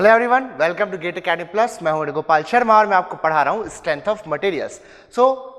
Hello everyone, welcome to GATE academy plus. मैं हूं गोपाल शर्मा और मैं आपको पढ़ा रहा हूं स्ट्रेंथ ऑफ मटेरियल्स।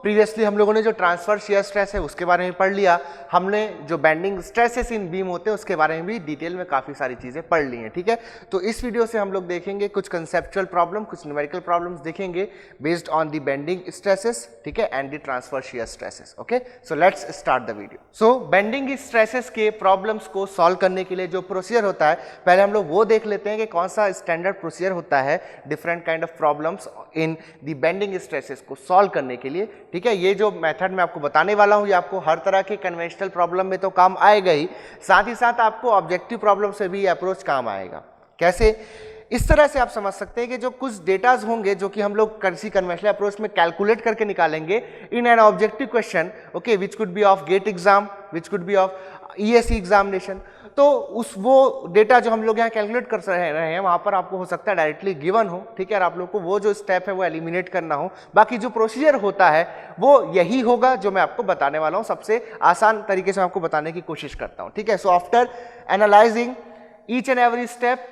प्रीवियसली हम लोगों ने जो ट्रांसफर शियर स्ट्रेस है उसके बारे में पढ़ लिया। हमने जो बेंडिंग स्ट्रेसेस इन बीम होते हैं उसके बारे में भी डिटेल में काफी सारी चीजें पढ़ ली हैं। ठीक है, तो इस वीडियो से हम लोग देखेंगे कुछ कंसेप्चुअल प्रॉब्लम, कुछ न्यूमेरिकल प्रॉब्लम्स देखेंगे based on the bending stresses, ठीक है, and the transfer shear stresses. Okay, so let's start the video. So bending stresses के प्रॉब्लम्स को सॉल्व करने के लिए जो प्रोसीजर होता है, पहले हम लोग वो देख लेते हैं कि कौन सा स्टैंडर्ड प्रोसीजर होता है different kind of problems in the bending stresses को सॉल्व करने के लिए। ठीक है, ये जो मेथड मैं आपको बताने वाला हूं ये आपको हर तरह के कन्वेंशनल प्रॉब्लम में तो काम आएगा ही साथ आपको ऑब्जेक्टिव प्रॉब्लम से भी अप्रोच काम आएगा। कैसे? इस तरह से आप समझ सकते हैं कि जो कुछ डेटाज होंगे जो कि हम लोग किसी कन्वेंशनल अप्रोच में कैलकुलेट करके निकालेंगे in an objective question, okay, which could be of GATE exam, which could be of ESE examination. तो वो डेटा जो हम लोग यहाँ कैलकुलेट कर रहे हैं वहां पर आपको हो सकता है डायरेक्टली गिवन हो, ठीक है, और आप लोग को वो जो स्टेप है वो एलिमिनेट करना हो। बाकी जो प्रोसीजर होता है वो यही होगा जो मैं आपको बताने वाला हूँ, सबसे आसान तरीके से आपको बताने की कोशिश करता हूँ। ठीक है, so after analysing each and every step,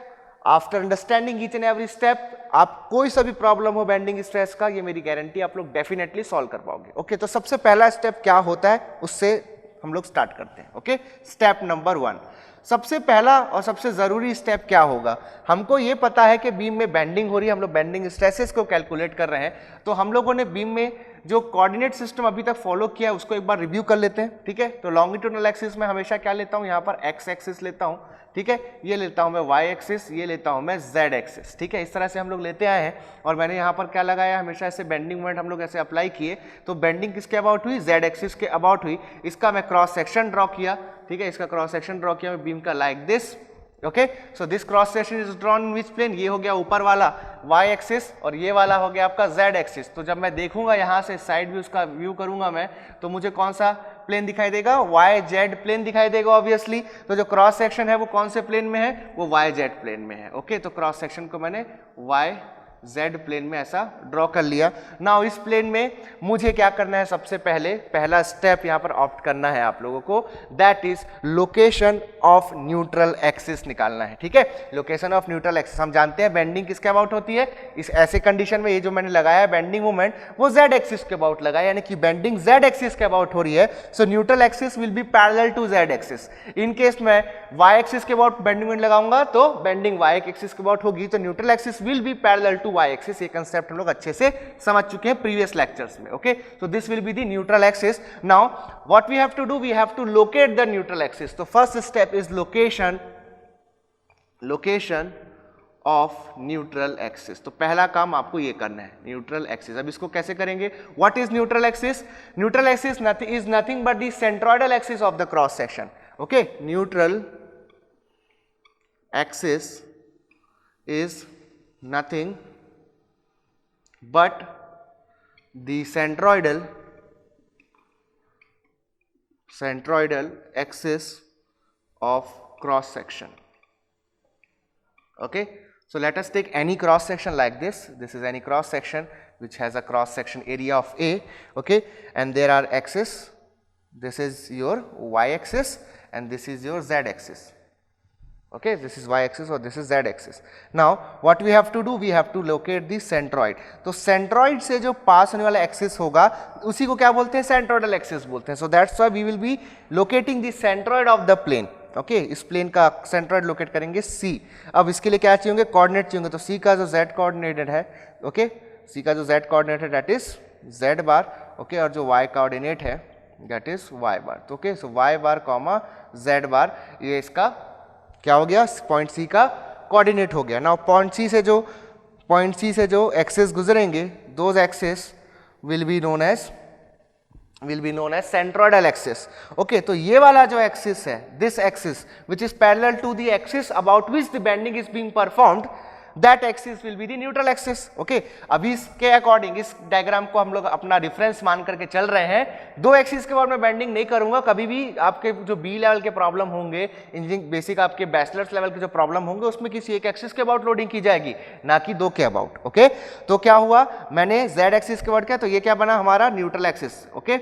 after understanding each and every step, आप कोई सा भी प्रॉब्लम हो बेंडिंग स्ट्रेस का, ये मेरी गारंटी आप लोग डेफिनेटली सॉल्व कर पाओगे। ओके, तो सबसे पहला स्टेप क्या होता है उससे हम लोग स्टार्ट करते हैं। ओके, स्टेप नंबर 1, सबसे पहला और सबसे जरूरी स्टेप क्या होगा? हमको ये पता है कि बीम में बेंडिंग हो रही है, हम लोग बेंडिंग स्ट्रेसेस को कैलकुलेट कर रहे हैं, तो हम लोगों ने बीम में जो कोऑर्डिनेट सिस्टम अभी तक फॉलो किया है उसको एक बार रिव्यू कर लेते हैं। ठीक है, तो लॉन्गिट्यूडनल एक्सिस में हमेशा क्या लेता हूं, यहाँ पर एक्स एक्सिस लेता हूं, ठीक है, ये लेता हूं मैं वाई एक्सिस, ये लेता हूं मैं जेड एक्सिस। ठीक है, इस तरह से हम लोग लेते आए हैं और मैंने यहाँ पर क्या लगाया, हमेशा ऐसे बेंडिंग मोमेंट हम लोग ऐसे अप्लाई किए, तो बेंडिंग किसके अबाउट हुई, जेड एक्सिस के अबाउट हुई। इसका मैं क्रॉस सेक्शन ड्रॉ किया, ठीक है, इसका क्रॉस सेक्शन ड्रॉ किया मैं बीम का like this. Okay, so this cross section is drawn in which plane, ये हो गया ऊपर वाला वाई एक्सिस और ये वाला हो गया आपका जेड एक्सिस। तो जब मैं देखूंगा यहाँ से साइड व्यू उसका व्यू करूंगा मैं, तो मुझे कौन सा प्लेन दिखाई देगा, वाई जेड प्लेन दिखाई देगा ऑब्वियसली। तो जो क्रॉस सेक्शन है वो कौन से प्लेन में है, वो वाई जेड प्लेन में है। ओके, तो क्रॉस सेक्शन को मैंने वाई जेड प्लेन में ऐसा ड्रॉ कर लिया। नाउ इस प्लेन में मुझे क्या करना है, सबसे पहले पहला स्टेप यहाँ पर ऑप्ट करना है आप लोगों को, that is location of neutral axis निकालना है। ठीक है, लोकेशन ऑफ न्यूट्रल एक्सिस, हम जानते हैं बेंडिंग किसके अबाउट होती है, इस ऐसे कंडीशन में ये जो मैंने लगाया है बेंडिंग मोमेंट वो जेड एक्सिस के अबाउट लगाया, यानी कि बेंडिंग जेड एक्सिस के अबाउट हो रही है। So neutral axis will be parallel to Z axis. In case मैं वाई एक्सिस के अबाउट बेंडिंग मोमेंट लगाऊंगा तो बेंडिंग वाई एक्सिस के अबाउट होगी, तो neutral axis will be parallel to Y axis. ये कंसेप्ट हम लोग अच्छे से समझ चुके हैं प्रीवियस लेक्चर्स में। Okay, so this will be the neutral axis. Now what we have to do, we have to locate the neutral axis. तो first step is location of neutral axis. तो पहला काम आपको ये करना है, न्यूट्रल एक्सिस। अब इसको कैसे करेंगे, what is neutral axis? Neutral axis is nothing but the centroidal axis of the cross section. Okay, neutral axis is nothing but the centroidal axis of cross section. Okay, so let us take any cross section like this. This is any cross section which has a cross section area of A. Okay, and there are axes. This is your y axis and this is your z axis. Okay, this is y axis or this is z axis. Now what we have to do, we have to locate the centroid. तो centroid से जो पास होने वाला axis होगा उसी को क्या बोलते हैं, सेंट्रोइडल एक्सिस बोलते हैं। So that's why we will be locating the centroid of the plane. Okay, इस प्लेन का सेंट्रोइड लोकेट करेंगे C। अब इसके लिए क्या चाहिए होंगे, कोऑर्डिनेट चाहिए होंगे। तो C का जो z कोऑर्डिनेटेड है, ओके, C का जो z कोऑर्डिनेट है that is z bar, okay, और जो y कोऑर्डिनेट है that is y bar. Okay, so y bar comma z बार, ये इसका क्या हो गया, पॉइंट सी का कोऑर्डिनेट हो गया। नाउ पॉइंट सी से जो एक्सिस गुजरेंगे, those axis will be known as centroidal axis. Okay, तो ये वाला जो एक्सिस है, this axis which is parallel to the axis about which the bending is being performed, that axis will be the neutral axis. Okay, अभी इसके according इस diagram को हम लोग अपना रिफरेंस मान करके चल रहे हैं। दो एक्सिस के बाद मैं बेंडिंग नहीं करूंगा कभी भी। आपके जो बी लेवल के प्रॉब्लम होंगे, इंजीनियरिंग बेसिक आपके बैचलर्स लेवल के जो प्रॉब्लम होंगे उसमें किसी एक एक्सिस के अबाउट लोडिंग की जाएगी, ना कि दो के अबाउट। ओके, तो क्या हुआ, मैंने जेड एक्सिस के अबाउट किया तो ये क्या बना हमारा न्यूट्रल एक्सिस। ओके,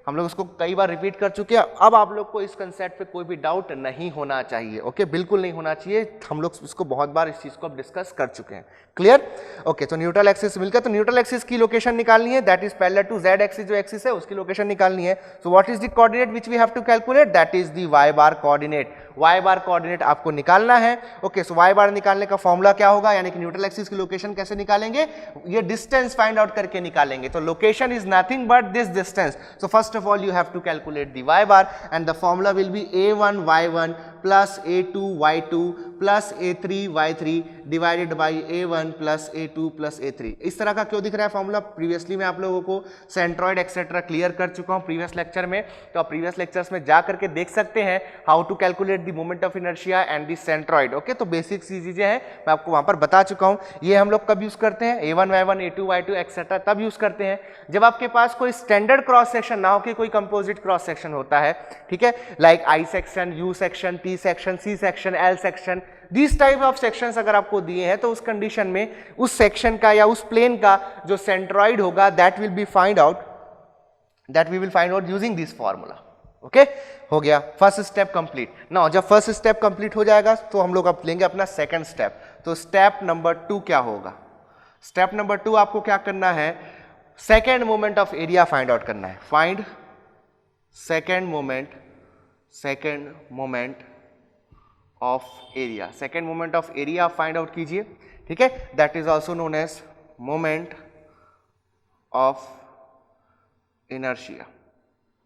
हम लोग उसको कई बार रिपीट कर चुके हैं। अब आप लोग को इस कंसेप्ट पे कोई भी डाउट नहीं होना चाहिए। ओके, बिल्कुल नहीं होना चाहिए। हम लोग इसको बहुत बार इस चीज को अब डिस्कस कर चुके हैं। क्लियर? ओके, तो न्यूट्रल एक्सिस मिलकर, तो न्यूट्रल एक्सिस की लोकेशन निकालनी है, that is parallel to Z axis, जो एक्सिस है उसकी लोकेशन निकालनी है। So what is the coordinate which we have to calculate? That is the Y bar coordinate. Y bar coordinate आपको निकालना है। ओके, सो वाई बार निकालने का फॉर्मूला क्या होगा, यानी कि न्यूट्रल एक्सिस की लोकेशन कैसे निकालेंगे? ये डिस्टेंस फाइंड आउट करके निकालेंगे। तो location is nothing but this distance. So first of all you have to calculate the Y bar and the formula will be a1 y1 plus a2 y2 plus a3 y3 divided by a1 plus a2 plus a3। इस तरह का क्यों दिख रहा है formula? Previously मैं आप लोगों को सेंट्रॉइड एक्सेट्रा क्लियर कर चुका हूं प्रीवियस लेक्चर में, तो आप प्रीवियस लेक्चर्स में जा करके देख सकते हैं how to calculate the moment of inertia and the centroid. Okay, तो बेसिक चीजें हैं मैं आपको वहां पर बता चुका हूं। ये हम लोग कब यूज करते हैं? a1 y1 a2 y2 etcetera तब यूज करते हैं जब आपके पास कोई स्टैंडर्ड क्रॉस सेक्शन ना हो कि कोई कंपोजिट क्रॉस सेक्शन होता है, ठीक है, like I section, U section, T section, C section, L section, this type of sections अगर आपको दिए हैं तो उस कंडीशन में उस सेक्शन का या उस प्लेन का जो सेंट्रॉइड होगा that will be find out, that we will find out using this formula. Okay, हो गया फर्स्ट स्टेप कंप्लीट। नाउ जब फर्स्ट स्टेप कंप्लीट हो जाएगा तो हम लोग अब लेंगे अपना सेकंड स्टेप। तो स्टेप नंबर 2 क्या होगा? स्टेप नंबर 2 आपको क्या करना है? Second moment of area find out करना है। Find second moment of area. Second moment of area find out कीजिए, ठीक है, that is also known as moment of inertia.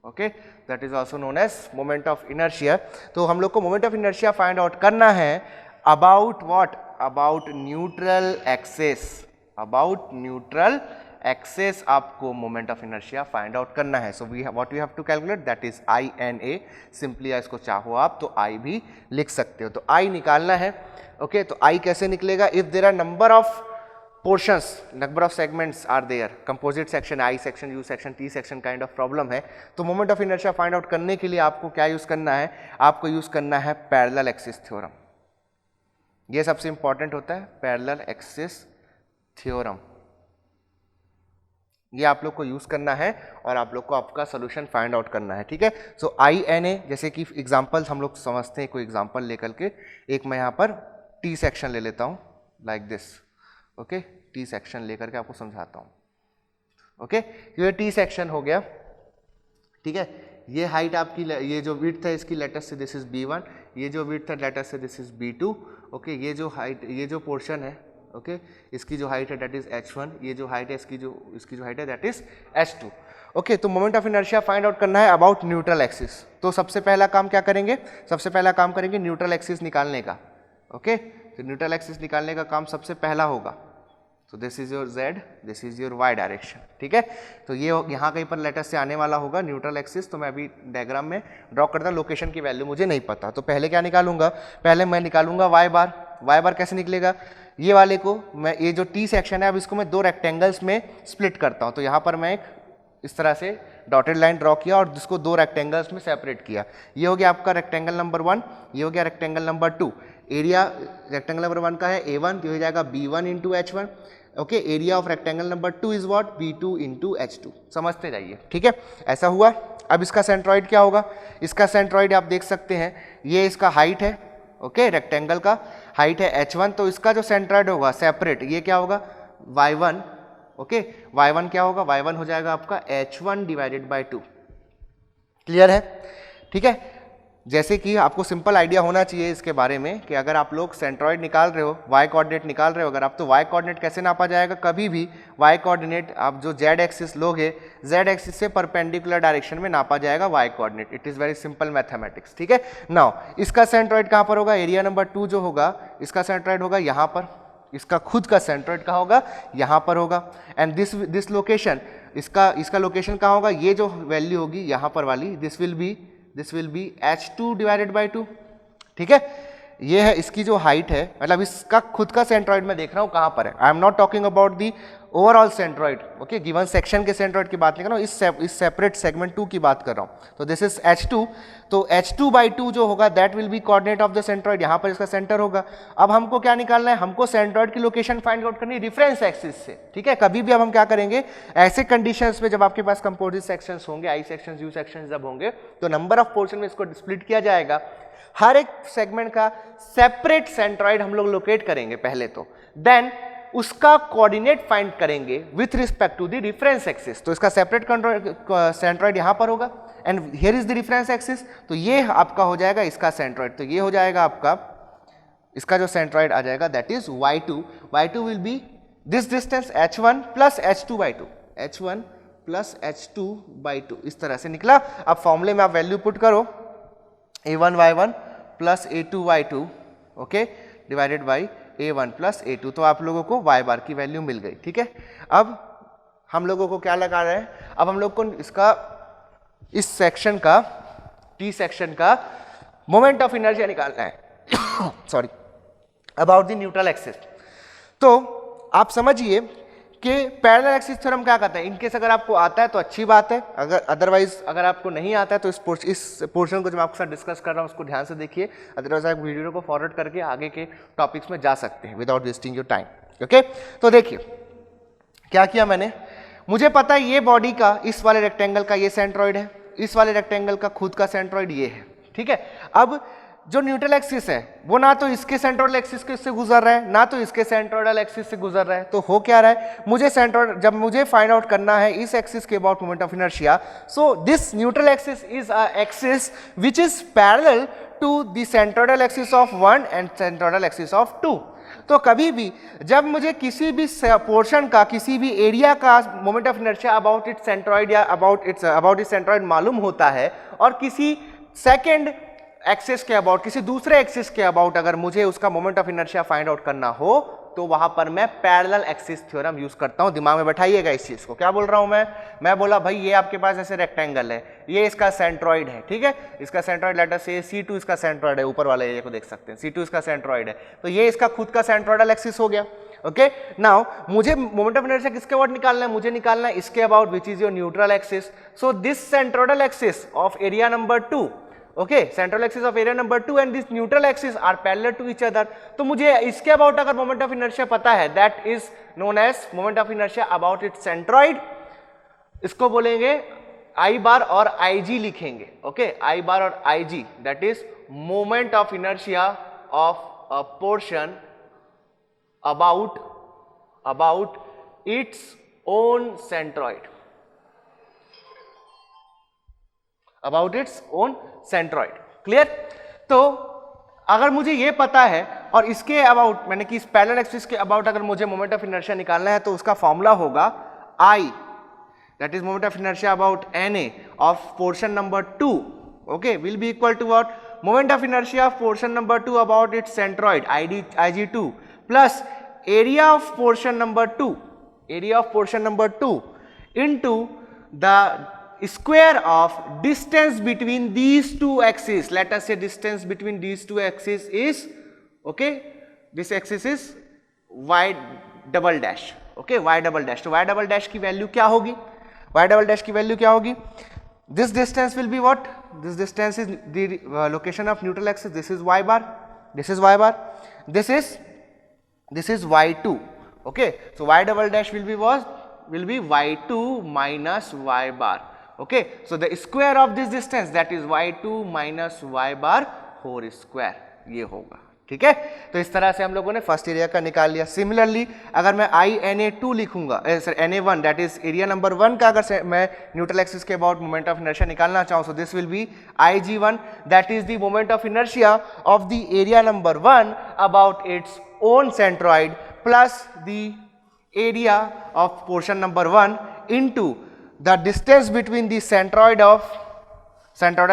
Okay, that is also known as moment of inertia. तो हम लोग को moment of inertia find out करना है about what? About neutral axis. About neutral axis आपको moment of inertia find out करना है। सो we what we have to calculate, that is I N A. Simply इसको चाहो आप तो आई भी लिख सकते हो। तो आई निकालना है। ओके, तो आई कैसे निकलेगा? If there are number of portions, number of segments are there, composite section, I section, U section, T section kind of problem है, तो moment of inertia find out करने के लिए आपको क्या यूज करना है? आपको यूज करना है पैरेलल एक्सिस थ्योरम। ये सबसे इंपॉर्टेंट होता है, पैरेलल एक्सिस थ्योरम। ये आप लोग को यूज करना है और आप लोग को आपका सोल्यूशन फाइंड आउट करना है, ठीक है। सो आई एन ए, जैसे कि एग्जांपल्स हम लोग समझते हैं, कोई एग्जांपल लेकर के, एक मैं यहाँ पर टी सेक्शन ले लेता हूँ like this. Okay, T section लेकर के आपको समझाता हूँ। ओके, ये टी सेक्शन हो गया, ठीक है। ये हाइट आपकी, ये जो विड्थ है इसकी लेटर से दिस इज B1, ये जो विड्थ है लेटर से दिस इज B2। ओके, ये जो हाइट, ये जो पोर्शन है, ओके, इसकी जो हाइट है दैट इज H1, ये जो हाइट है इसकी जो हाइट है दैट इज H2। ओके, तो moment of inertia find out करना है अबाउट न्यूट्रल एक्सिस। तो सबसे पहला काम क्या करेंगे? सबसे पहला काम करेंगे न्यूट्रल एक्सिस निकालने का। ओके, तो न्यूट्रल एक्सिस निकालने का काम सबसे पहला होगा। तो this is your Z, this is your Y direction, ठीक है। तो ये यहाँ कहीं पर लेटर से आने वाला होगा न्यूट्रल एक्सिस। तो मैं अभी डायग्राम में ड्रॉ करता हूँ, लोकेशन की वैल्यू मुझे नहीं पता, तो पहले क्या निकालूंगा? पहले मैं निकालूंगा Y बार। Y बार कैसे निकलेगा? ये वाले को मैं, ये जो T सेक्शन है, अब इसको मैं दो रेक्टेंगल्स में स्प्लिट करता हूँ। तो यहाँ पर मैं एक इस तरह से डॉटेड लाइन ड्रॉ किया और जिसको दो रेक्टेंगल्स में सेपरेट किया। ये हो गया आपका रेक्टेंगल नंबर 1, ये हो गया rectangle number 2। Area rectangle number 1 का है A1, तो हो जाएगा B1 into H1। Okay, area of rectangle number 2 is what? B2 into H2। समझते जाइए, ठीक है। ऐसा हुआ। अब इसका सेंट्रॉइड क्या होगा? इसका सेंट्रॉइड आप देख सकते हैं, ये इसका हाइट है। ओके, रेक्टेंगल का हाइट है H1, तो इसका जो सेंट्रॉइड होगा सेपरेट, ये क्या होगा? Y1। ओके, Y1 क्या होगा? Y1 हो जाएगा आपका H1 डिवाइडेड बाई 2। क्लियर है? ठीक है। जैसे कि आपको सिंपल आइडिया होना चाहिए इसके बारे में कि अगर आप लोग सेंट्रॉइड निकाल रहे हो, वाई कोऑर्डिनेट निकाल रहे हो, अगर आप, तो वाई कोऑर्डिनेट कैसे नापा जाएगा? कभी भी वाई कोऑर्डिनेट आप जो जेड एक्सिस लोगे, जेड एक्सिस से परपेंडिकुलर डायरेक्शन में नापा जाएगा Y coordinate. It is very simple mathematics, ठीक है। नाउ इसका सेंट्रॉइड कहाँ पर होगा? एरिया नंबर 2 जो होगा, इसका सेंट्रॉइड होगा यहाँ पर। इसका खुद का सेंट्रॉइड कहाँ होगा? यहाँ पर होगा। एंड दिस लोकेशन, इसका लोकेशन कहाँ होगा? ये जो वैल्यू होगी यहाँ पर वाली, this will B H2 divided by 2, ठीक है। ये है इसकी जो हाइट है, मतलब इसका खुद का सेंट्रॉइड मैं देख रहा हूँ कहाँ पर है। I am not talking about the overall centroid, okay, given section के सेंट्रॉइड की बात नहीं कर रहा हूँ, इस सेपरेट सेगमेंट 2 की बात कर रहा हूँ। तो दिस इज H2, तो H2/2 जो होगा that will B coordinate of the centroid, यहाँ पर इसका सेंटर होगा। अब हमको क्या निकालना है, हमको सेंट्रॉइड की लोकेशन फाइंड आउट करनी है रेफरेंस एक्सिस से, ठीक है। कभी भी अब हम क्या करेंगे, ऐसे कंडीशंस में जब आपके पास कंपोजिट सेक्शंस होंगे, आई सेक्शंस, यू सेक्शंस जब होंगे, तो नंबर ऑफ पोर्शन में इसको स्प्लिट किया जाएगा, हर एक सेगमेंट का सेपरेट सेंट्रॉइड हम लोग लोकेट करेंगे पहले, तो देन उसका कोऑर्डिनेट फाइंड करेंगे with respect to the reference axis. तो इसका सेपरेट सेंट्रॉइड यहां पर होगा and here is the reference axis, तो ये आपका हो जाएगा इसका सेंट्रॉइड, तो ये हो जाएगा आपका इसका जो सेंट्रॉइड आ जाएगा that is y2। y2 will be this distance h1 plus h2/2, h1 plus h2/2, इस तरह से निकला। अब फॉर्मूले में आप वैल्यू पुट करो, a1y1 plus a2y2, okay, divided by a1 plus a2, तो आप लोगों को y बार की वैल्यू मिल गई, ठीक है। अब हम लोगों को क्या लगा रहे हैं, अब हम लोग को इसका इस सेक्शन का, टी सेक्शन का मोमेंट ऑफ इनर्शिया निकालना है sorry, about the neutral axis. तो आप समझिए कि पैरेलल एक्सिस थ्योरम क्या कहता है, इनकेस अगर आपको आता है तो अच्छी बात है, अगर अदरवाइज अगर आपको नहीं आता है तो इस पोर्शन को जो मैं आपके साथ डिस्कस कर रहा हूँ उसको ध्यान से देखिए, अदरवाइज आप वीडियो को फॉरवर्ड करके आगे के टॉपिक्स में जा सकते हैं without wasting your time, okay. तो देखिए क्या किया मैंने, मुझे पता है ये बॉडी का इस वाले रेक्टेंगल का ये सेंट्रॉइड है, इस वाले रेक्टेंगल का खुद का सेंट्रॉइड ये है, ठीक है। अब जो न्यूट्रल एक्सिस है वो ना तो इसके सेंट्रोइडल एक्सिस के से गुजर रहा है, ना तो इसके सेंट्रोइडल एक्सिस से गुजर रहा है, तो हो क्या रहा है, मुझे सेंट्रोइड, जब मुझे फाइंड आउट करना है इस एक्सिस के about moment of inertia, so this neutral axis is a axis which is parallel to the centroidal axis of 1 and centroidal axis of 2। तो कभी भी जब मुझे किसी भी पोर्शन का, किसी भी एरिया का moment of inertia about its centroid या अबाउट इट्स सेंट्रॉइड मालूम होता है, और किसी सेकेंड एक्सिस के अबाउट, किसी दूसरे एक्सिस के अबाउट अगर मुझे उसका moment of inertia find out करना हो, तो वहां पर मैं पैरेलल एक्सिस थ्योरम यूज करता हूं। दिमाग में बैठाइएगा इस चीज को, क्या बोल रहा हूं मैं बोला भाई ये आपके पास ऐसे रेक्टेंगल है, ये इसका सेंट्रॉइड है, ठीक है, इसका सेंट्रॉइड लेटर से C2 इसका सेंट्रॉइड है, ऊपर वाले एरिया को देख सकते हैं, C2 इसका सेंट्रॉइड है, तो ये इसका खुद का सेंट्रॉइडल एक्सिस हो गया, ओके। नाउ मुझे मोमेंट ऑफ इनर्शिया किसके अबाउट निकालना है, मुझे निकालना है इसके about which is your neutral axis. So this centroidal axis of area number 2, okay, central axis of area number 2 and this neutral axis are parallel to each other. तो मुझे इसके अबाउट अगर मोमेंट ऑफ इनर्शिया पता है, that is known as moment of inertia about its centroid, इसको बोलेंगे आई bar और I जी लिखेंगे, ओके, आई बार और I G, that is moment of inertia of a portion about its own centroid, about its own centroid, clear. तो अगर मुझे ये पता है और इसके अबाउट, मैंने कि इस पैरेलल एक्सिस के अबाउट अगर मुझे मोमेंट ऑफ इनर्शिया निकालना है, तो उसका फॉर्मूला होगा I, that is moment of inertia about NA of portion number 2, okay, will be equal to what, moment of inertia of portion number 2 about its centroid IG2 plus area of portion number 2 into the square of distance between these two axes. Let us say distance between these two axes is, okay, this axis is y double dash, okay, y double dash. तो y double dash की value क्या होगी, y double dash की value क्या होगी, this distance will be what, this distance is the location of neutral axis, this is y bar, this is y bar, this is y2, okay. So y double dash will be what, will be y2 minus y bar, okay. So the square of this distance, that is y2 minus y bar whole square, ये होगा, ठीक है। तो इस तरह से हम लोगों ने फर्स्ट एरिया का निकाल लिया। सिमिलरली अगर मैं INA2 लिखूंगा, sir NA1, that is area number 1 का अगर मैं न्यूट्रल एक्सिस के अबाउट मोमेंट ऑफ इनर्शिया निकालना चाहूँ, सो this will B IG1, that is the moment of inertia of the area number 1 about its own centroid plus the area of portion number 1 into the distance between the centroidal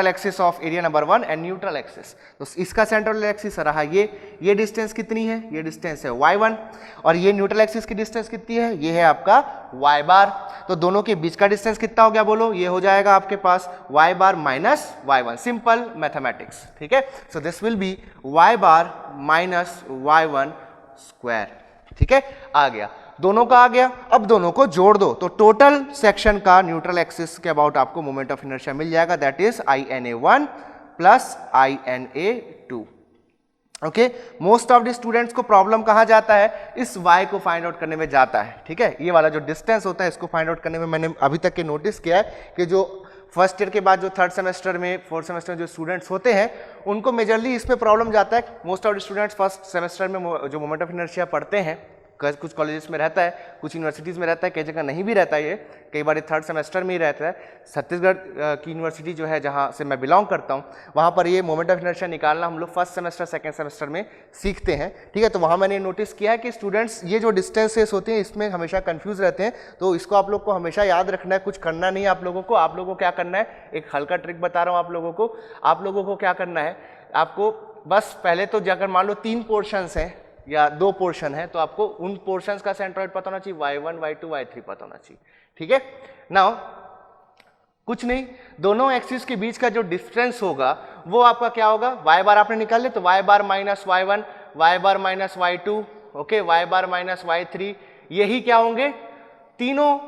axis of area number 1 and neutral axis. तो इसका centroidal axis रहा ये distance कितनी है, ये distance है y1, और ये न्यूट्रल एक्सिस की डिस्टेंस कितनी है, ये है आपका y बार। तो दोनों के बीच का डिस्टेंस कितना हो गया बोलो, ये हो जाएगा आपके पास y बार माइनस y1, सिंपल मैथमेटिक्स, ठीक है। सो this will B y bar minus y1 square, ठीक है, आ गया। दोनों का आ गया, अब दोनों को जोड़ दो तो टोटल सेक्शन का न्यूट्रल एक्सिस के अबाउट आपको मोमेंट ऑफ इनर्शिया मिल जाएगा, that is INA1 plus INA2। Okay, most of the students को प्रॉब्लम कहाँ जाता है, इस y को फाइंड आउट करने में जाता है। ठीक है, ये वाला जो डिस्टेंस होता है इसको फाइंड आउट करने में मैंने अभी तक के नोटिस किया है कि जो फर्स्ट ईयर के बाद जो थर्ड सेमेस्टर में फोर्थ सेमेस्टर में जो स्टूडेंट्स होते हैं उनको मेजरली इसमें प्रॉब्लम जाता है। Most of the students first semester में जो मोमेंट ऑफ इनर्शिया पढ़ते हैं, कुछ कॉलेजेस में रहता है, कुछ यूनिवर्सिटीज़ में रहता है, कई जगह नहीं भी रहता है, ये कई बार थर्ड सेमेस्टर में ही रहता है। छत्तीसगढ़ की यूनिवर्सिटी जो है जहाँ से मैं बिलोंग करता हूँ, वहाँ पर ये मोमेंट ऑफ इनर्शिया निकालना हम लोग फर्स्ट सेमेस्टर सेकंड सेमेस्टर में सीखते हैं। ठीक है, तो वहाँ मैंने नोटिस किया है कि स्टूडेंट्स ये जो डिस्टेंसेस होते हैं इसमें हमेशा कन्फ्यूज रहते हैं, तो इसको आप लोग को हमेशा याद रखना है, कुछ करना नहीं है आप लोगों को क्या करना है, एक हल्का ट्रिक बता रहा हूँ आप लोगों को क्या करना है, आपको बस पहले तो जाकर मान लो 3 पोर्शंस हैं या 2 पोर्शन है, तो आपको उन पोर्शंस का सेंट्रॉइड पता होना चाहिए, y1 y2 y3 पता होना चाहिए। ठीक है, नाउ कुछ नहीं, दोनों एक्सिस के बीच का जो डिस्टेंस होगा वो आपका क्या होगा, y बार आपने निकाल लिया तो y बार माइनस y1, y बार माइनस y2, ओके, y बार माइनस y3, यही क्या होंगे, तीनों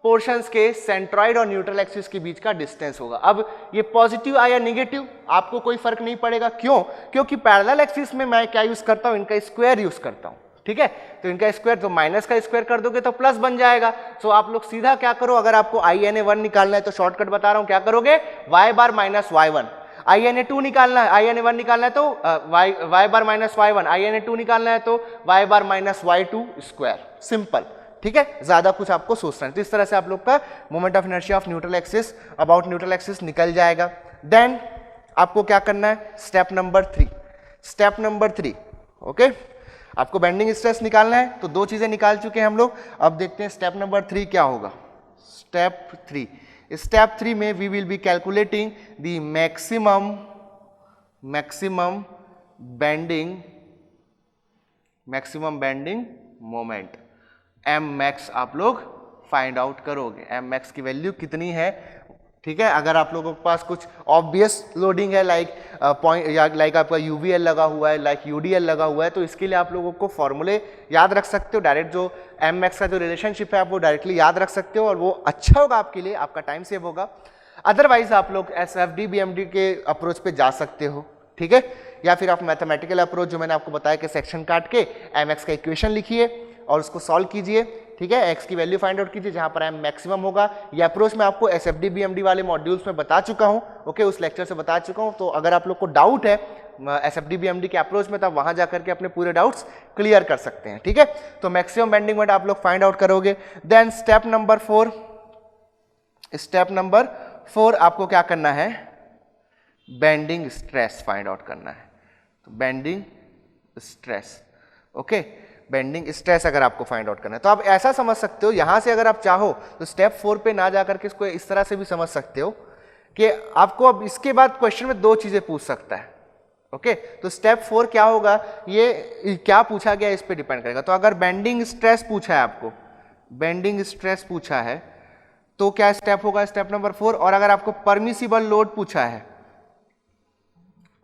पोर्शंस के सेंट्रॉइड और न्यूट्रल एक्सिस के बीच का डिस्टेंस होगा। अब ये पॉजिटिव आया नेगेटिव आपको कोई फर्क नहीं पड़ेगा, क्यों, क्योंकि पैरेलल एक्सिस में मैं क्या यूज करता हूं, इनका स्क्वायर यूज करता हूं। ठीक है, तो इनका स्क्वायर, तो माइनस का स्क्वायर कर दोगे तो प्लस बन जाएगा। सो आप लोग सीधा क्या करो, अगर आपको INA1 निकालना है तो शॉर्टकट बता रहा हूं, क्या करोगे, y बार माइनस y1, INA2 निकालना है, INA1 निकालना है तो y बार माइनस y1, INA2 निकालना है तो y बार माइनस y2 स्क्वायर, सिंपल। ठीक है, ज्यादा कुछ आपको सोचना है। तो इस तरह से आप लोग का moment of inertia of neutral axis about neutral axis निकल जाएगा। देन आपको क्या करना है, स्टेप नंबर 3, ओके, आपको बेंडिंग स्ट्रेस निकालना है, तो 2 चीजें निकाल चुके हैं हम लोग। अब देखते हैं स्टेप नंबर 3 क्या होगा। स्टेप 3 में we will be calculating the maximum bending moment, M max आप लोग फाइंड आउट करोगे, एम मैक्स की वैल्यू कितनी है। ठीक है, अगर आप लोगों के पास कुछ ऑब्वियस लोडिंग है लाइक पॉइंट या लाइक आपका UVL लगा हुआ है, लाइक UDL लगा हुआ है, तो इसके लिए आप लोगों को फॉर्मूले याद रख सकते हो, डायरेक्ट जो एम मैक्स का जो रिलेशनशिप है आप वो डायरेक्टली याद रख सकते हो और वो अच्छा होगा आपके लिए, आपका टाइम सेव होगा। अदरवाइज आप लोग SFD BMD के अप्रोच पे जा सकते हो। ठीक है, या फिर आप मैथमेटिकल अप्रोच जो मैंने आपको बताया कि सेक्शन काट के एम एक्स का इक्वेशन लिखिए और उसको सॉल्व कीजिए। ठीक है, एक्स की वैल्यू फाइंड आउट कीजिए जहां पर एम मैक्सिमम होगा। ये अप्रोच मैं आपको SFD BMD वाले मॉड्यूल्स में बता चुका हूं, ओके, उस लेक्चर से बता चुका हूं। तो अगर आप लोग को डाउट है SFD BMD के अप्रोच में, तब वहां जाकर के अपने पूरे डाउट्स क्लियर कर सकते हैं। ठीक है, तो मैक्सिमम बेंडिंग मोमेंट आप लोग फाइंड आउट करोगे। देन स्टेप नंबर 4 आपको क्या करना है, बेंडिंग स्ट्रेस फाइंड आउट करना है। तो bending stress, okay, bending stress अगर आपको फाइंड आउट करना है तो आप ऐसा समझ सकते हो, यहां से अगर आप चाहो तो स्टेप 4 पे ना जाकर के इसको इस तरह से भी समझ सकते हो कि आपको अब इसके बाद क्वेश्चन में 2 चीजें पूछ सकता है। ओके, तो स्टेप 4 क्या होगा, ये क्या पूछा गया इस पे डिपेंड करेगा। तो अगर बेंडिंग स्ट्रेस पूछा है आपको, बेंडिंग स्ट्रेस पूछा है तो क्या स्टेप होगा, स्टेप नंबर 4। और अगर आपको परमिसिबल लोड पूछा है,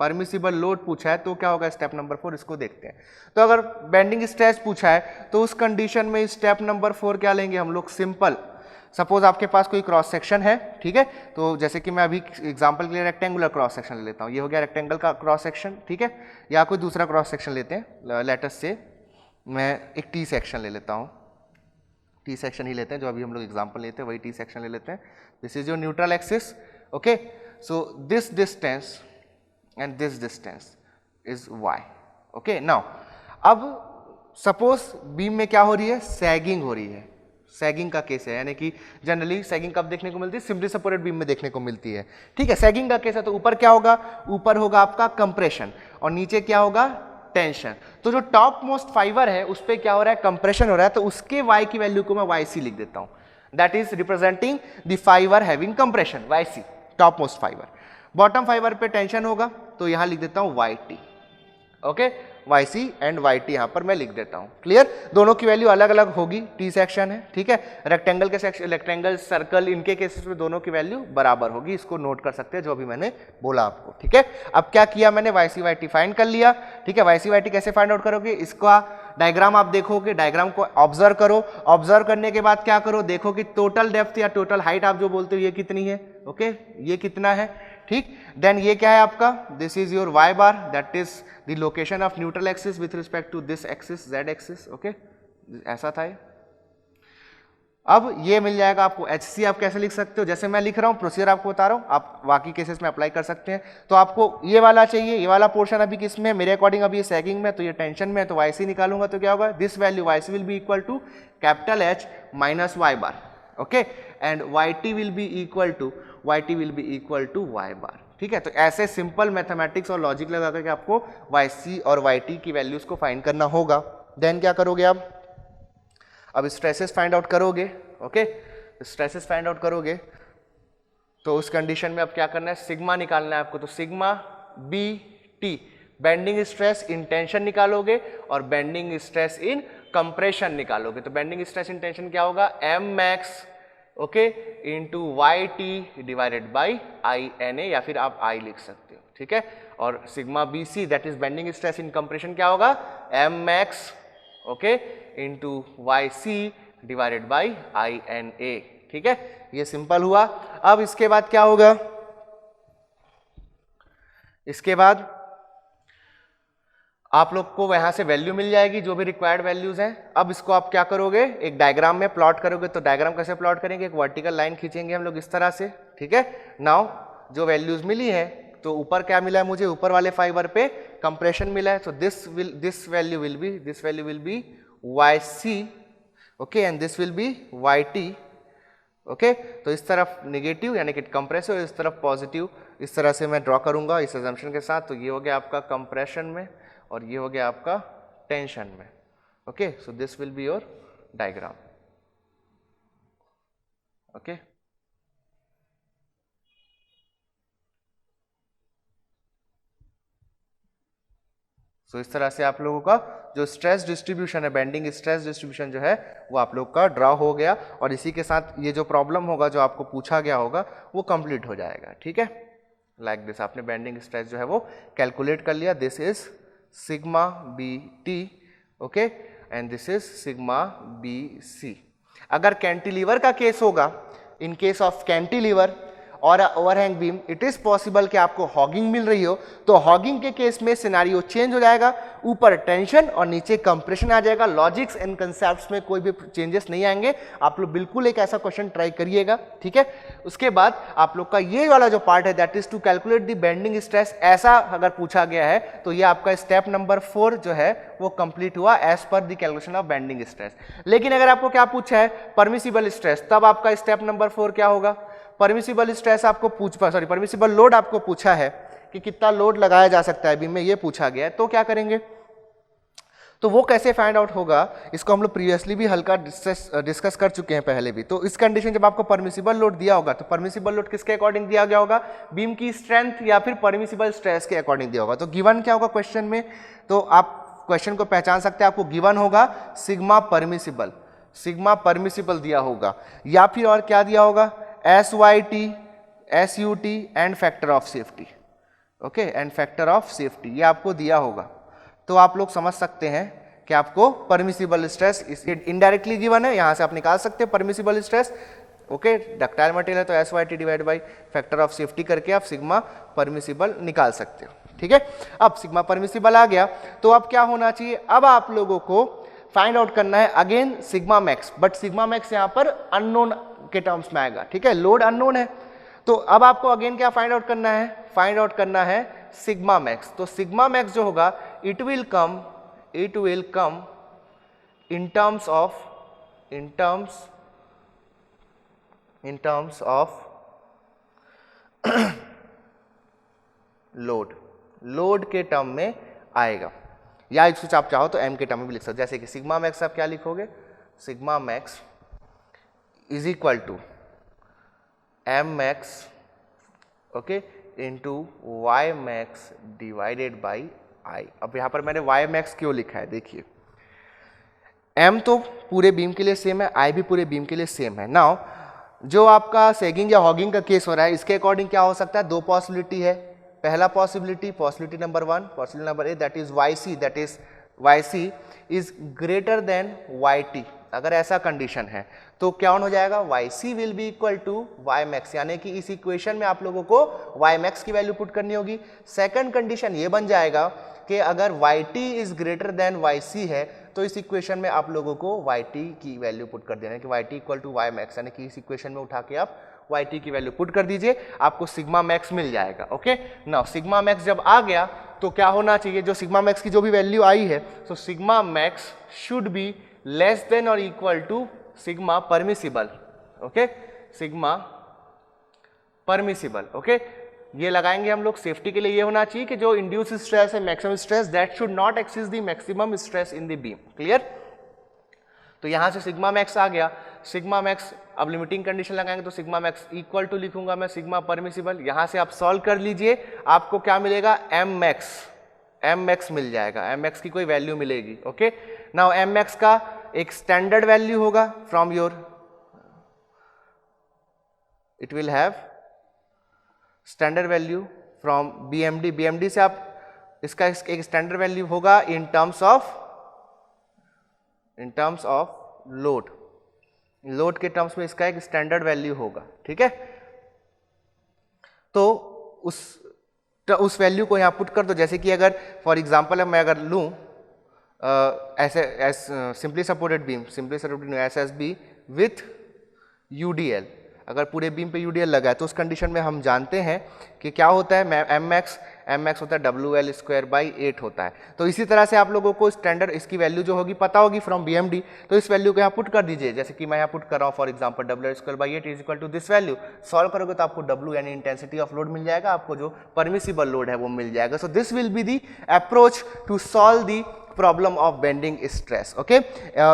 परमिसिबल लोड पूछा है तो क्या होगा स्टेप नंबर 4, इसको देखते हैं। तो अगर बेंडिंग स्ट्रेस पूछा है तो उस कंडीशन में स्टेप नंबर 4 क्या लेंगे हम लोग, सिंपल। सपोज आपके पास कोई क्रॉस सेक्शन है, ठीक है, तो जैसे कि मैं अभी एग्जांपल के लिए रेक्टेंगुलर क्रॉस सेक्शन ले लेता हूँ, ये हो गया रेक्टेंगल का क्रॉस सेक्शन, ठीक है, या कोई दूसरा क्रॉस सेक्शन लेते हैं, लेटस से मैं एक टी सेक्शन ले लेता हूँ, टी सेक्शन ही लेते हैं जो अभी हम लोग एग्जाम्पल लेते हैं, वही टी सेक्शन ले लेते हैं। This is your neutral axis, okay, so this distance and this distance is y, okay। now अब सपोज बीम में क्या हो रही है, सैगिंग हो रही है, सैगिंग का केस है, यानी कि जनरली सैगिंग कब देखने को मिलती है, सिम्पली सपोर्टेड बीम में देखने को मिलती है। ठीक है, सैगिंग का केस है तो ऊपर क्या होगा, ऊपर होगा आपका कंप्रेशन और नीचे क्या होगा, टेंशन। तो जो टॉप मोस्ट फाइबर है उस पर क्या हो रहा है, कंप्रेशन हो रहा है, तो उसके y की वैल्यू को मैं YC लिख देता हूं, that is representing the fibre having compression, YC, top most fibre. Bottom fibre पे टेंशन होगा तो यहां लिख देता हूं YT, okay, Y C and Y T यहाँ पर मैं लिख देता हूँ। क्लियर, दोनों की वैल्यू अलग अलग होगी, टी सेक्शन है, ठीक है। रेक्टेंगल के सेक्शन, रेक्टेंगल, सर्कल, इनके केसेस में दोनों की वैल्यू बराबर होगी, इसको नोट कर सकते हैं जो अभी मैंने बोला आपको, ठीक है। अब क्या किया मैंने, Y C Y T find कर लिया, ठीक है। वाई सी वाई टी कैसे फाइंड आउट करोगे, इसका डायग्राम आप देखोगे, डायग्राम को ऑब्जर्व करो, ऑब्जर्व करने के बाद क्या करो, देखो कि टोटल डेप्थ या टोटल हाइट आप जो बोलते हो ये कितनी है, ओके, ये कितना है, ठीक। देन ये क्या है आपका, this is your Y bar, that is the location of neutral axis with respect to this axis, Z axis, okay, ऐसा था ये। अब ये मिल जाएगा आपको HC, आप कैसे लिख सकते हो, जैसे मैं लिख रहा हूँ प्रोसीजर आपको बता रहा हूँ, आप बाकी केसेस में अप्लाई कर सकते हैं। तो आपको ये वाला चाहिए, ये वाला पोर्शन अभी किस में, मेरे अकॉर्डिंग अभी ये सैगिंग में, तो ये टेंशन में है, तो YC निकालूंगा तो क्या होगा, this value YC will be equal to capital H minus Y bar, okay, and YT will be equal to Y bar, ठीक है। तो ऐसे सिंपल मैथमेटिक्स और लॉजिक लगा करके आपको YC और YT की वैल्यूज को फाइंड करना होगा। देन क्या करोगे आप, अब स्ट्रेसेस फाइंड आउट करोगे, ओके, स्ट्रेसेस फाइंड आउट करोगे तो उस कंडीशन में अब क्या करना है, सिग्मा निकालना है आपको, तो sigma B T, bending stress in tension निकालोगे और बेंडिंग स्ट्रेस इन कंप्रेशन निकालोगे। तो बेंडिंग स्ट्रेस इन टेंशन क्या होगा, M max, okay, into Y T divided by I N A, या फिर आप आई लिख सकते हो, ठीक है। और sigma B C, that is bending stress in compression, क्या होगा, M max, okay, into Y C divided by I N A, ठीक है। ये सिंपल हुआ। अब इसके बाद क्या होगा, इसके बाद आप लोग को वहां से वैल्यू मिल जाएगी जो भी रिक्वायर्ड वैल्यूज हैं। अब इसको आप क्या करोगे, एक डायग्राम में प्लॉट करोगे। तो डायग्राम कैसे प्लॉट करेंगे, एक वर्टिकल लाइन खींचेंगे हम लोग इस तरह से, ठीक है। नाउ जो वैल्यूज मिली है, तो ऊपर क्या मिला है मुझे, ऊपर वाले फाइबर पे कंप्रेशन मिला है, तो this value will be Y C, okay, and this will be Y T, okay. तो इस तरफ नेगेटिव यानी कि कंप्रेसिव, इस तरफ पॉजिटिव, इस तरह से मैं ड्रॉ करूंगा इस अजम्पशन के साथ। तो ये हो गया आपका कंप्रेशन में और ये हो गया आपका टेंशन में, okay. So this will be your diagram, okay. सो इस तरह से आप लोगों का जो स्ट्रेस डिस्ट्रीब्यूशन है, बेंडिंग स्ट्रेस डिस्ट्रीब्यूशन जो है वो आप लोग का ड्रॉ हो गया, और इसी के साथ ये जो प्रॉब्लम होगा जो आपको पूछा गया होगा वो कंप्लीट हो जाएगा, ठीक है। लाइक दिस, आपने बेंडिंग स्ट्रेस जो है वो कैलकुलेट कर लिया, this is sigma B T, okay, and this is sigma B C. अगर कैंटिलीवर का केस होगा, इन केस ऑफ कैंटिलीवर और overhang beam, it is possible कि आपको हॉगिंग मिल रही हो, तो हॉगिंग के केस में सिनारियो चेंज हो जाएगा, ऊपर टेंशन और नीचे कंप्रेशन आ जाएगा। लॉजिक्स एंड कंसेप्ट्स में कोई भी चेंजेस नहीं आएंगे। आप लोग बिल्कुल एक ऐसा क्वेश्चन ट्राई करिएगा, ठीक है। उसके बाद आप लोग का ये वाला जो पार्ट है, that is to calculate the bending stress, ऐसा अगर पूछा गया है तो ये आपका स्टेप नंबर 4 जो है वो कंप्लीट हुआ as per the calculation of bending stress. लेकिन अगर आपको क्या पूछा है, परमिसिबल स्ट्रेस, तब आपका स्टेप नंबर 4 क्या होगा, परमिसिबल स्ट्रेस आपको परमिसिबल लोड आपको पूछा है कि कितना लोड लगाया जा सकता है बीम में, ये पूछा गया है। तो क्या करेंगे, तो वो कैसे फाइंड आउट होगा, इसको हम लोग प्रीवियसली भी हल्का डिस्कस कर चुके हैं पहले भी। तो इस कंडीशन जब आपको परमिसिबल लोड दिया होगा, तो परमिसिबल लोड किसके अकॉर्डिंग दिया गया होगा, बीम की स्ट्रेंथ या फिर परमिसिबल स्ट्रेस के अकॉर्डिंग दिया होगा। तो गिवन क्या होगा क्वेश्चन में, तो आप क्वेश्चन को पहचान सकते हैं, आपको गिवन होगा सिग्मा परमिसिबल दिया होगा, या फिर और क्या दिया होगा, SYT, SUT and factor of safety, okay, and factor of safety, ये आपको दिया होगा। तो आप लोग समझ सकते हैं कि आपको परमिसिबल स्ट्रेस इनडायरेक्टली गिवन है, यहां से आप निकाल सकते हैं permissible stress, okay. Ductile material है तो SYT divide by factor of safety करके आप सिग्मा परमिसिबल निकाल सकते हो, ठीक है। अब सिग्मा परमिसिबल आ गया, तो अब क्या होना चाहिए, अब आप लोगों को फाइंड आउट करना है again sigma max, but sigma max यहां पर अननोन के टर्म्स में आएगा, ठीक है, लोड अननोन है। तो अब आपको अगेन क्या फाइंड आउट करना है, फाइंड आउट करना है सिग्मा मैक्स। तो सिग्मा मैक्स जो होगा, it will come in terms of load के टर्म में आएगा, या इसको आप चाहो तो एम के टर्म में भी लिख सकते हो। जैसे कि सिग्मा मैक्स आप क्या लिखोगे, sigma max is equal to M max, okay, into Y max divided by I. अब यहाँ पर मैंने वाई मैक्स क्यों लिखा है, देखिए एम तो पूरे बीम के लिए सेम है, आई भी पूरे बीम के लिए सेम है। नाउ जो आपका सैगिंग या हॉगिंग का केस हो रहा है, इसके अकॉर्डिंग क्या हो सकता है, दो पॉसिबिलिटी है। पहला possibility number 1, possibility number A, that is Y C is greater than Y T. अगर ऐसा कंडीशन है तो क्या हो जाएगा, Y C will be equal to Y max, यानी कि इस इक्वेशन में आप लोगों को वाई मैक्स की वैल्यू पुट करनी होगी। सेकंड कंडीशन ये बन जाएगा कि अगर Y T is greater than Y C है तो इस इक्वेशन में आप लोगों को वाई टी की वैल्यू पुट कर देना है कि Y T equal to Y max, यानी कि इस इक्वेशन में उठा के आप वाई टी की वैल्यू पुट कर दीजिए, आपको सिग्मा मैक्स मिल जाएगा। ओके, नाउ सिग्मा मैक्स जब आ गया तो क्या होना चाहिए, जो सिग्मा मैक्स की जो भी वैल्यू आई है, तो sigma max should be less than और equal to sigma permissible. Okay, sigma permissible. Okay, ये लगाएंगे हम लोग सेफ्टी के लिए। ये होना चाहिए कि जो इंड्यूस स्ट्रेस है, maximum stress, that should not exceed the maximum stress in the beam. Clear? तो यहां से सिग्मा मैक्स आ गया। सिग्मा मैक्स, अब लिमिटिंग कंडीशन लगाएंगे तो सिग्मा मैक्स इक्वल टू लिखूंगा मैं सिग्मा परमिसिबल। यहां से आप सॉल्व कर लीजिए, आपको क्या मिलेगा, एम मैक्स मिल जाएगा, एम मैक्स की कोई वैल्यू मिलेगी। ओके, नाउ एम मैक्स का एक स्टैंडर्ड वैल्यू होगा from your, it will have standard value from BMD से आप इसका एक स्टैंडर्ड वैल्यू होगा इन टर्म्स ऑफ लोड के टर्म्स में इसका एक स्टैंडर्ड वैल्यू होगा। ठीक है, तो उस वैल्यू को यहां पुट कर दो। जैसे कि अगर फॉर एग्जांपल मैं अगर लूं ऐसे simply supported beam SSB with UDL, अगर पूरे बीम पे यूडीएल लगा है तो उस कंडीशन में हम जानते हैं कि क्या होता है, एम मैक्स होता है WL²/8 होता है। तो इसी तरह से आप लोगों को स्टैंडर्ड इसकी वैल्यू जो होगी पता होगी फ्रॉम BMD, तो इस वैल्यू को यहाँ पुट कर दीजिए। जैसे कि मैं यहाँ पुट कर रहा हूँ for example WL²/8 is equal to this value. Solve करोगे तो आपको W यानी इंटेंसिटी ऑफ लोड मिल जाएगा, आपको जो परमिसिबल लोड है वो मिल जाएगा। So this will be the approach to solve the problem of bending stress. Okay,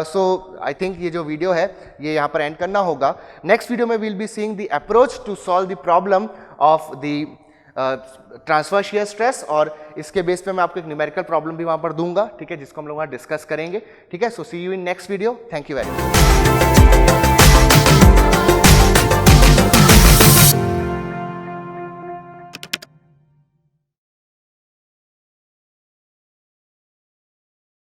so I think ये जो वीडियो है ये यहाँ पर एंड करना होगा। नेक्स्ट वीडियो में will be seeing the approach to solve the problem of the transverse shear stress, और इसके बेस पे मैं आपको एक न्यूमेरिकल प्रॉब्लम भी वहाँ पर दूंगा। ठीक है, जिसको हम लोग वहाँ डिस्कस करेंगे। ठीक है, so see you in next video. Thank you very much.